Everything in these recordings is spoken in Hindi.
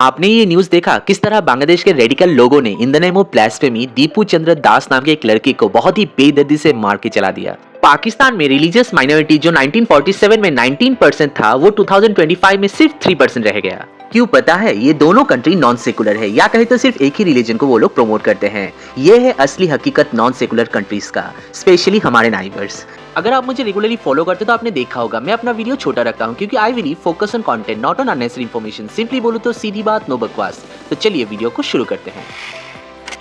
आपने ये न्यूज़ देखा किस तरह बांग्लादेश के रेडिकल लोगों ने in the name of blasphemy Dipu Chandra Das नाम के एक लड़के को बहुत ही बेदर्दी से मार के चला दिया। पाकिस्तान में रिलीजियस माइनॉरिटी जो 1947 में 19% था वो 2025 में सिर्फ 3% रह गया। क्यों पता है? ये दोनों कंट्री नॉन सेकुलर है, या कहे तो सिर्फ एक ही रिलीजन को वो लोग प्रमोट करते हैं। ये है असली हकीकत नॉन सेकुलर कंट्रीज का, स्पेशली हमारे नाइबर्स। अगर आप मुझे रेगुलरली फॉलो करते हो तो आपने देखा होगा मैं अपना वीडियो छोटा रखता हूँ क्योंकि I will focus on content not on unnecessary information. Simply बोलूं तो सीधी बात, नो बकवास। तो चलिए वीडियो को शुरू करते हैं।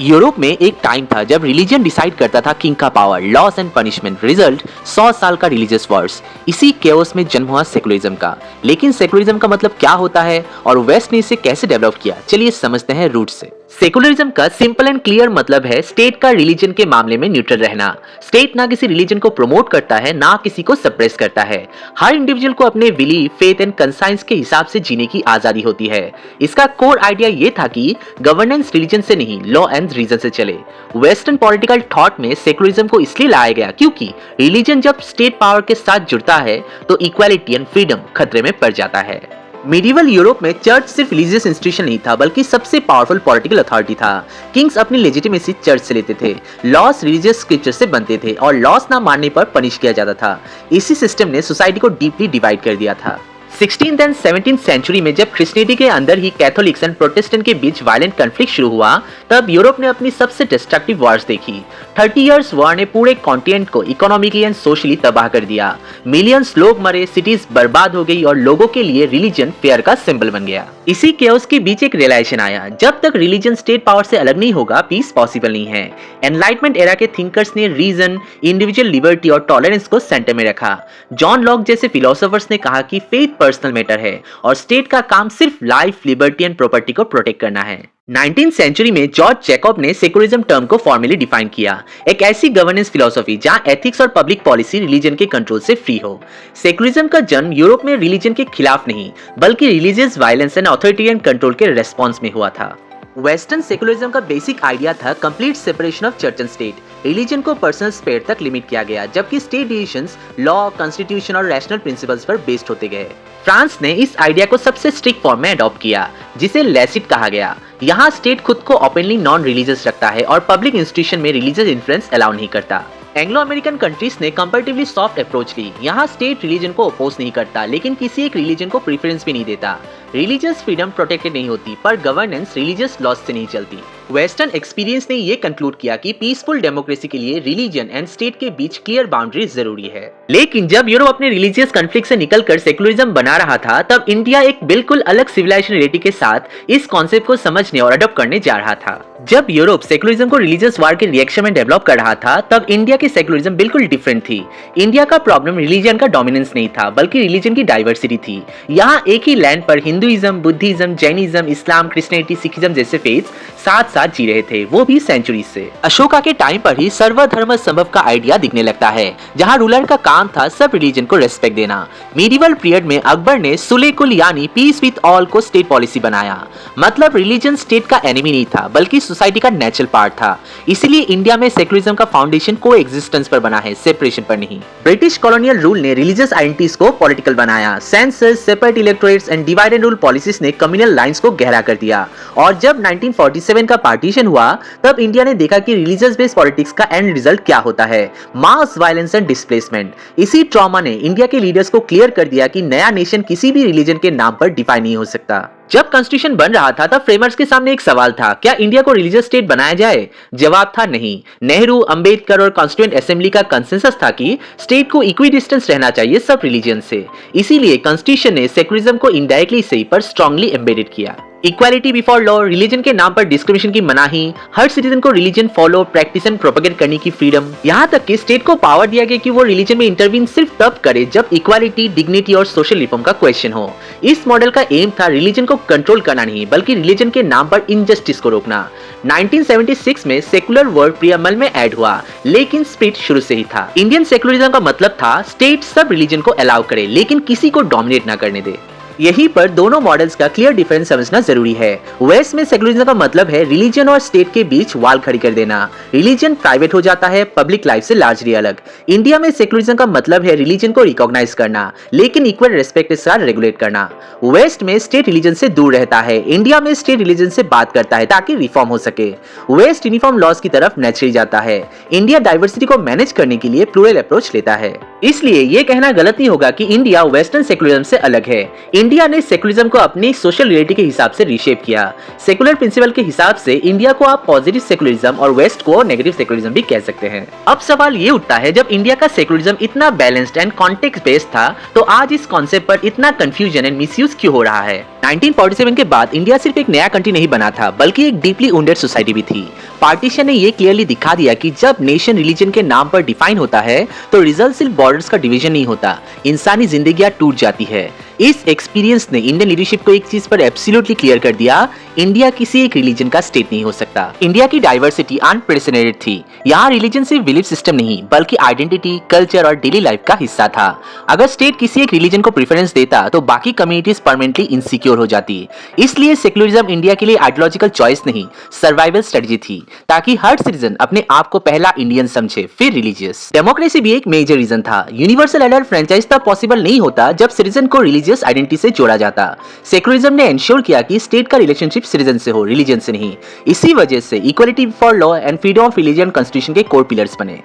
यूरोप में एक टाइम था जब रिलीजन डिसाइड करता था किंग का power, loss and punishment. Result 100 साल का रिलीजियस वॉर्स। इसी केओस में जन्म हुआ सेकुलरिज्म का। लेकिन सेकुलरिज्म का मतलब क्या होता है और वेस्ट ने इसे कैसे डेवलप किया, चलिए समझते हैं रूट से। सेकुलरिज्म का सिंपल एंड क्लियर मतलब है स्टेट का रिलीजन के मामले में न्यूट्रल रहना। स्टेट ना किसी रिलीजन को प्रमोट करता है ना किसी को सप्रेस करता है। हर इंडिविजुअल को अपने बिलीफ, फेथ एंड कंसाइंस के हिसाब से जीने की आजादी होती है। इसका कोर आइडिया ये था कि गवर्नेंस रिलीजन से नहीं, लॉ एंड रीजन से चले। वेस्टर्न पॉलिटिकल थॉट में सेकुलरिज्म को इसलिए लाया गया क्योंकि रिलीजन जब स्टेट पावर के साथ जुड़ता है तो इक्वालिटी एंड फ्रीडम खतरे में पड़ जाता है। मिडिवल यूरोप में चर्च सिर्फ रिलीजियस इंस्टीट्यूशन नहीं था बल्कि सबसे पावरफुल पॉलिटिकल अथॉरिटी था। किंग्स अपनी लेजिटिमेसी चर्च से लेते थे, लॉस रिलीजियस स्क्रिप्चर से बनते थे और लॉस ना मानने पर पनिश किया जाता था। इसी सिस्टम ने सोसाइटी को डीपली डिवाइड कर दिया था। 16th एंड 17th सेंचुरी में जब क्रिश्चियनिटी के अंदर ही कैथोलिक्स एंड प्रोटेस्टेंट के बीच वायलेंट कॉन्फ्लिक्ट शुरू हुआ तब यूरोप ने अपनी सबसे डिस्ट्रक्टिव वॉर्स देखी। 30 इयर्स वॉर ने पूरे कॉन्टिनेंट को इकोनॉमिकली एंड सोशली तबाह कर दिया। मिलियंस लोग मरे, सिटीज बर्बाद हो गई और लोगों के लिए रिलीजन फेयर का सिंबल बन गया। इसी केओस के बीच एक रियलाइजेशन आया, जब तक रिलीजन स्टेट पावर से अलग नहीं होगा पीस पॉसिबल नहीं है। एनलाइटमेंट एरा के थिंकर्स ने रीजन, इंडिविजुअल लिबर्टी और टॉलरेंस को सेंटर में रखा। जॉन लॉक जैसे फिलोसोफर्स ने कहा कि फेथ पर्सनल मैटर है और स्टेट का काम सिर्फ लाइफ, लिबर्टी एंड प्रॉपर्टी को प्रोटेक्ट करना है। 19th सेंचुरी में जॉर्ज जैकब ने सेकुलरिज्म टर्म को फॉर्मली डिफाइन किया, एक ऐसी गवर्नेंस फिलोसफी जहां एथिक्स और पब्लिक पॉलिसी रिलीजन के कंट्रोल से फ्री हो। सेकुलरिज्म का जन्म यूरोप में रिलीजन के खिलाफ नहीं बल्कि religious violence and authoritarian control के रेस्पॉन्स में हुआ था। वेस्टर्न सेकुलरिज्म का बेसिक आइडिया था complete separation of church and state. Religion को पर्सनल स्फीयर तक लिमिट किया गया जबकि स्टेट डिसीजंस लॉ, कॉन्स्टिट्यूशन और रैशनल प्रिंसिपल्स पर बेस्ड होते गए। फ्रांस ने इस आइडिया को सबसे स्ट्रिक्ट फॉर्म में अडॉप्ट किया जिसे लेसिट कहा गया। यहाँ स्टेट खुद को ओपनली नॉन रिलीजियस रखता है और पब्लिक इंस्टीट्यूशन में रिलीजियस इन्फ्लुएंस अलाउ नहीं करता। एंग्लो अमेरिकन कंट्रीज ने कंपैरेटिवली सॉफ्ट अप्रोच ली। यहाँ स्टेट रिलीजन को अपोज नहीं करता लेकिन किसी एक रिलीजन को प्रेफरेंस भी नहीं देता। रिलीजियस फ्रीडम प्रोटेक्टेड नहीं होती पर गवर्नेंस रिलीजियस लॉस से नहीं चलती। वेस्टर्न एक्सपीरियंस ने ये कंक्लूड किया कि पीसफुल डेमोक्रेसी के लिए रिलीजन एंड स्टेट के बीच क्लियर बाउंड्रीज जरूरी है। लेकिन जब यूरोप अपने रिलीजियस कॉन्फ्लिक्ट से निकलकर सेकुलरिज्म बना रहा था तब इंडिया एक बिल्कुल अलग सिविलाइजेशन रियलिटी के साथ इस कॉन्सेप्ट को समझने और अडॉप्ट करने जा रहा था। जब यूरोप सेकुलरिज्म को रिलीजियस वार के रिएक्शन में डेवलप कर रहा था तब इंडिया की सेकुलरिज्म बिल्कुल डिफरेंट थी। इंडिया का प्रॉब्लम रिलीजन का डोमिनेंस नहीं था बल्कि रिलीजन की डाइवर्सिटी थी। यहाँ एक ही लैंड पर हिंदुइज्म, बुद्धिज्म, जैनिज्म, इस्लाम, क्रिश्चियनिटी, सिखिज्म जैसे फेथ्स साथ साथ जी रहे थे, वो भी सेंचुरी से। अशोका के टाइम पर ही सर्वधर्म संभव का आइडिया दिखने लगता है जहाँ रूलर का काम था सब रिलीजन को रेस्पेक्ट देना। मीडिवल पीरियड में अकबर ने सुले कुल यानी पीस विद ऑल को स्टेट पॉलिसी बनाया। मतलब रिलीजन स्टेट का एनिमी नहीं था बल्कि सोसाइटी का नेचुरल पार्ट था। इसीलिए इंडिया में सेकुलरिज्म का फाउंडेशन को एग्जिस्टेंस पर बना है, सेपरेशन पर नहीं। ब्रिटिश कॉलोनियल रूल ने रिलीजियस आइडेंटिटीज को पॉलिटिकल बनाया। Census, separate electorates and divide and rule policies ने कम्युनल लाइंस को गहरा कर दिया। और जब 1947 का पार्टीशन हुआ तब इंडिया ने देखा कि रिलीजियस बेस्ड पॉलिटिक्स का एंड रिजल्ट क्या होता है, मास वायलेंस एंड डिस्प्लेसमेंट। इसी ट्रॉमा ने इंडिया के लीडर्स को क्लियर कर दिया कि नया नेशन किसी भी रिलीजन के नाम पर डिफाइन नहीं हो सकता। जब कॉन्स्टिट्यूशन बन रहा था तब फ्रेमर्स के सामने एक सवाल था, क्या इंडिया को रिलीजियस स्टेट बनाया जाए? जवाब था नहीं। नेहरू, अंबेडकर और कॉन्स्टिट्यूएंट असेंबली का कंसेंसस था कि स्टेट को इक्वी डिस्टेंस रहना चाहिए सब रिलीजन से। इसीलिए कॉन्स्टिट्यूशन ने सेकुलरिज्म को इनडायरेक्टली सही पर स्ट्रांगली एम्बेडेड किया। इक्वालिटी बिफोर लॉ, रिलीजन के नाम पर डिस्क्रिमिनेशन की मनाही, हर सिटीजन को religion follow, practice and propagate करने की फ्रीडम। यहाँ तक कि स्टेट को पावर दिया गया कि वो रिलीजन में इंटरवीन सिर्फ तब करे जब इक्वालिटी, डिग्निटी और सोशल रिफॉर्म का क्वेश्चन हो। इस मॉडल का एम था रिलीजन को कंट्रोल करना नहीं बल्कि रिलीजन के नाम पर इनजस्टिस को रोकना। 1976 में सेकुलर वर्ड प्रियमल में ऐड हुआ लेकिन स्पिरिट शुरू से ही था। इंडियन सेकुलरिज्म का मतलब था स्टेट सब रिलीजन को अलाउ करे लेकिन किसी को डोमिनेट ना करने दे। यहीं पर दोनों मॉडल्स का क्लियर डिफरेंस समझना जरूरी है। वेस्ट में सेकुलरिज्म का मतलब है रिलीजन और स्टेट के बीच वाल खड़ी कर देना। रिलीजन प्राइवेट हो जाता है, पब्लिक लाइफ से लार्जली अलग। इंडिया में सेकुलरिज्म का मतलब है रिलीजन को रिकॉग्नाइज करना, लेकिन इक्वल रेस्पेक्ट के साथ रेगुलेट करना। वेस्ट में स्टेट रिलीजन से दूर रहता है, इंडिया में स्टेट रिलीजन से बात करता है ताकि रिफॉर्म हो सके। वेस्ट यूनिफॉर्म लॉज की तरफ नेचुरली जाता है, इंडिया डाइवर्सिटी को मैनेज करने के लिए प्लूरल अप्रोच लेता है। इसलिए यह कहना गलत नहीं होगा कि इंडिया वेस्टर्न सेकुलरिज्म से अलग है। इंडिया ने सेकुलरिज्म को अपनी सोशल रियलिटी के हिसाब से रीशेप किया। सेकुलर प्रिंसिपल के हिसाब से इंडिया को आप पॉजिटिव सेकुलरिज्म और वेस्ट को नेगेटिव सेकुलरिज्म भी कह सकते हैं। अब सवाल ये उठता है, जब इंडिया का सेकुलरिज्म इतना बैलेंस्ड एंड कॉन्टेक्स्ट बेस्ड था, तो आज इस कॉन्सेप्ट पर इतना कंफ्यूजन एंड मिसयूज क्यों हो रहा है? 1947 के बाद इंडिया सिर्फ एक नया कंट्री नहीं बना था, बल्कि एक डीपली वुंडेड सोसाइटी भी थी। पार्टीशन ने ये क्लियरली दिखा दिया कि जब नेशन रिलीजन के नाम पर डिफाइन होता है, तो रिजल्ट सिर्फ बॉर्डर्स का डिवीजन नहीं होता, इंसानी जिंदगियां टूट जाती है। इस एक्सपीरियंस ने इंडियन लीडरशिप को एक चीज पर एब्सोल्युटली क्लियर कर दिया, इंडिया किसी एक रिलीजन का स्टेट नहीं हो सकता। इंडिया की डाइवर्सिटी अनप्रेसिडेंटेड थी। यहाँ रिलीजन सिर्फ बिलीफ सिस्टम नहीं, बल्कि आइडेंटिटी, कल्चर और डेली लाइफ का हिस्सा था। अगर स्टेट किसी एक रिलीजन को प्रेफरेंस देता, तो बाकी कम्युनिटीज परमानेंटली इनसिक्योर हो जाती। इसलिए सेक्युलरिज्म इंडिया के लिए आइडियोलॉजिकल चॉइस नहीं, सर्वाइवल स्ट्रेटजी थी, ताकि हर सिटीजन अपने आप को पहला इंडियन समझे, फिर रिलीजियस। डेमोक्रेसी भी एक मेजर रीजन था। यूनिवर्सल एडल्ट फ्रेंचाइज तब पॉसिबल नहीं होता जब सिटीजन को रिलीजियस आइडेंटिटी से जोड़ा जाता। सेक्युलरिज्म ने एंश्योर किया कि स्टेट का रिलेशनशिप सिटीजन से हो, रिलीजन से नहीं। इसी वजह से equality for law and freedom of religion constitution के कोर पिलर्स बने।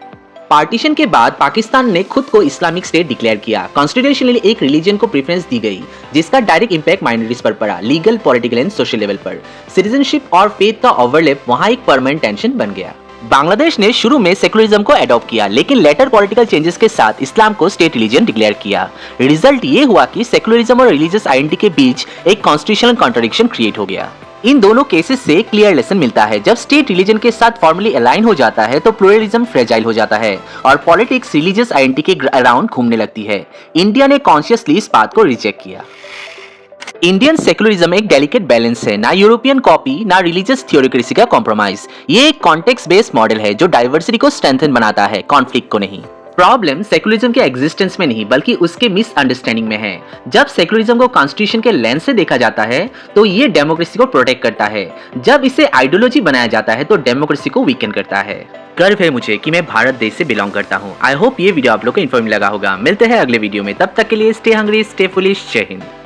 पार्टीशन के बाद पाकिस्तान ने खुद को इस्लामिक स्टेट डिक्लेयर किया। कॉन्स्टिट्यूशनली एक रिलीजन को प्रेफरेंस दी गई, जिसका डायरेक्ट इंपैक्ट माइनॉरिटीज पर पड़ा, legal, political and social level पर। सिटीजनशिप और फेथ का ओवरलैप वहां एक परमानेंट टेंशन बन गया। बांग्लादेश ने शुरू में सेकुलरिज्म को अडॉप्ट किया, लेकिन लेटर पॉलिटिकल चेंजेस के साथ इस्लाम को स्टेट रिलीजन डिक्लेयर किया। रिजल्ट ये हुआ कि सेकुलरिज्म और रिलीजियस आइडेंटिटी के बीच एक कॉन्स्टिट्यूशनल कॉन्ट्रडिक्शन क्रिएट हो गया। इन दोनों केसेस से क्लियर लेसन मिलता है, जब स्टेट रिलीजन के साथ फॉर्मली अलाइन हो जाता है, तो प्लूरलिज्म फ्रेजाइल हो जाता है और पॉलिटिक्स रिलीजियस आइडेंटिटी के अराउंड घूमने लगती है। इंडिया ने कॉन्शियसली इस बात को रिजेक्ट किया। इंडियन सेकुलरिज्म एक डेलिकेट बैलेंस है, ना यूरोपियन कॉपी, ना रिलीजियस थियोक्रेसी का कॉम्प्रोमाइज। ये एक कॉन्टेक्स्ट बेस्ड मॉडल है जो डाइवर्सिटी को स्ट्रेंथन बनाता है, कॉन्फ्लिक्ट को नहीं। प्रॉब्लम सेकुलरिज्म के एग्जिस्टेंस में नहीं, बल्कि उसके मिसअंडरस्टैंडिंग में है। जब सेकुलरिज्म को कॉन्स्टिट्यूशन के लेंस से देखा जाता है, तो ये डेमोक्रेसी को प्रोटेक्ट करता है। जब इसे आइडियोलॉजी बनाया जाता है, तो डेमोक्रेसी को वीकन करता है। गर्व है मुझे कि मैं भारत देश से बिलोंग करता हूँ। आई होप ये वीडियो आप लोग को इन्फॉर्मेटिव लगा होगा। मिलते हैं अगले वीडियो में, तब तक के लिए स्टे हंग्री, स्टे फुलिश। जय हिंद।